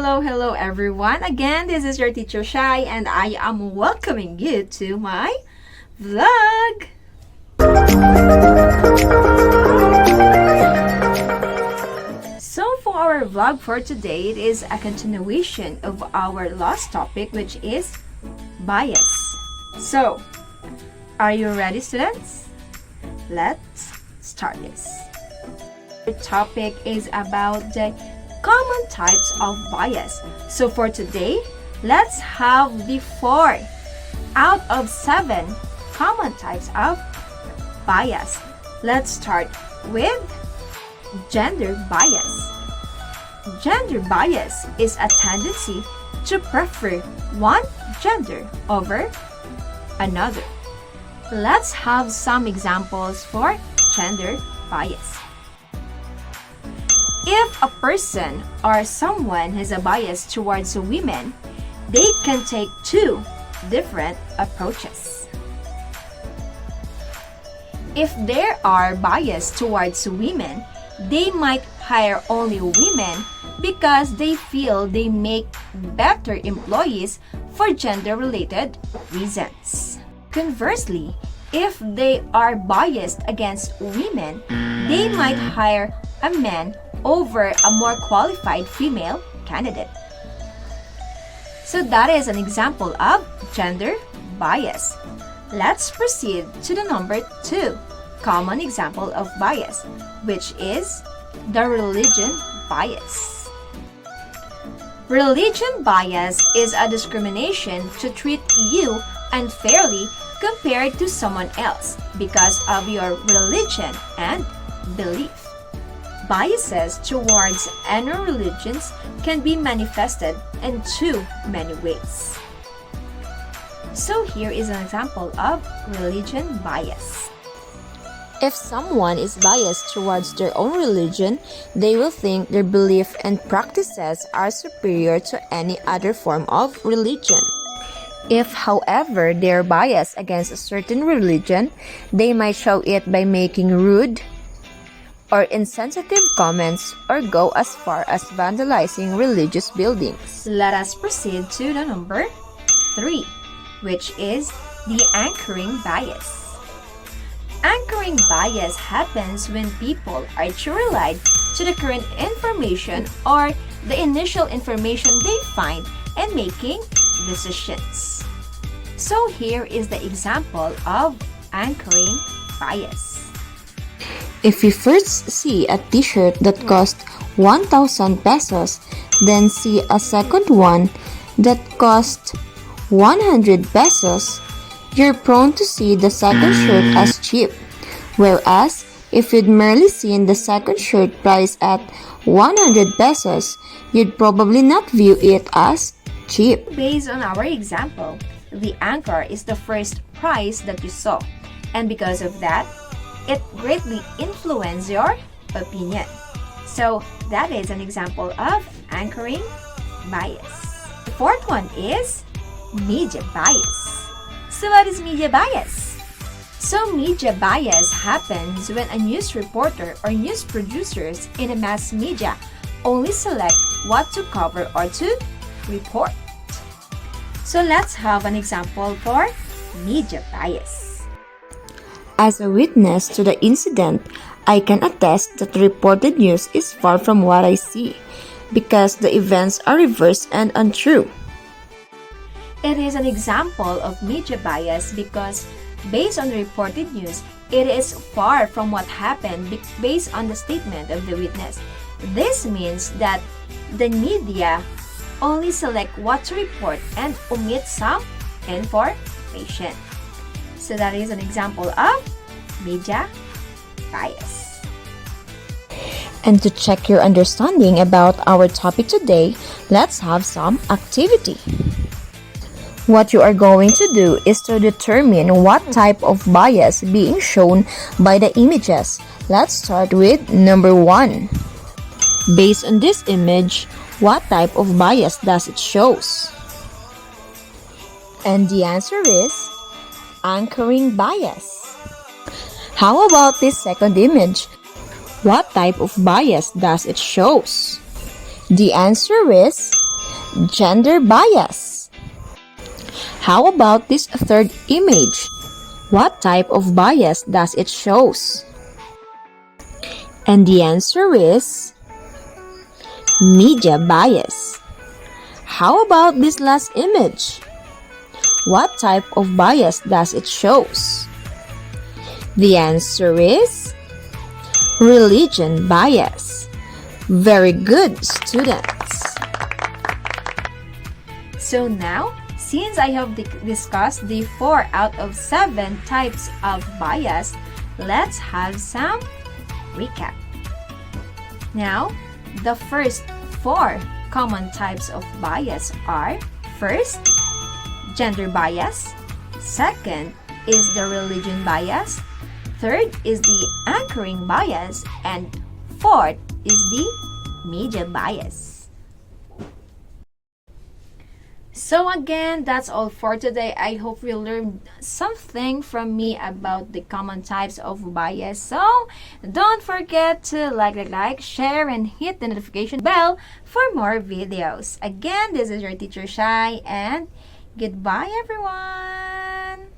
hello everyone. Again, this is your teacher Shai and I am welcoming you to my vlog. So for our vlog for today, it is a continuation of our last topic, which is bias. So, are you ready, students? Let's start this. The topic is about the common types of bias. So for today, let's have the 4 out of 7 common types of bias. Let's start with gender bias. Gender bias is a tendency to prefer one gender over another. Let's have some examples for gender bias. If a person or someone has a bias towards women, they can take 2 different approaches. If there are bias towards women, they might hire only women because they feel they make better employees for gender-related reasons. Conversely, if they are biased against women, they might hire a man over a more qualified female candidate. So that is an example of gender bias. Let's proceed to the number 2 common example of bias, which is the religion bias. Religion bias is a discrimination to treat you unfairly compared to someone else because of your religion and belief. Biases towards any religions can be manifested in 2 many ways. So here is an example of religion bias. If someone is biased towards their own religion, they will think their belief and practices are superior to any other form of religion. If, however, they are biased against a certain religion, they might show it by making rude or insensitive comments or go as far as vandalizing religious buildings. Let us proceed to the number 3, which is the anchoring bias. Anchoring bias happens when people are too relied to the current information or the initial information they find in making decisions. So here is the example of anchoring bias. If you first see a t-shirt that cost 1,000 pesos, then see a second one that cost 100 pesos, you're prone to see the second shirt as cheap. Whereas, if you'd merely seen the second shirt price at 100 pesos, you'd probably not view it as cheap. Based on our example, the anchor is the first price that you saw, and because of that, it greatly influences your opinion. So that is an example of anchoring bias. The 4th one is media bias. So what is media bias? So media bias happens when a news reporter or news producers in a mass media only select what to cover or to report. So let's have an example for media bias. As a witness to the incident, I can attest that the reported news is far from what I see, because the events are reversed and untrue. It is an example of media bias because based on the reported news, it is far from what happened based on the statement of the witness. This means that the media only select what to report and omit some information. So that is an example of media bias. And to check your understanding about our topic today, let's have some activity. What you are going to do is to determine what type of bias being shown by the images. Let's start with number 1. Based on this image, what type of bias does it shows? And the answer is anchoring bias. How about this second image? What type of bias does it shows? The answer is Gender bias. How about this third image? What type of bias does it shows? And the answer is media bias. How about this last image? What type of bias does it shows? The answer is religion bias. Very good, students. So now, since I have discussed the 4 out of 7 types of bias, let's have some recap. Now, the first 4 common types of bias are: first, gender bias; second is the religion bias; third is the anchoring bias; and fourth is the media bias. So again, that's all for today. I hope you learned something from me about the common types of bias. So don't forget to like, share, and hit the notification bell for more videos. Again, this is your teacher Shai, and goodbye everyone!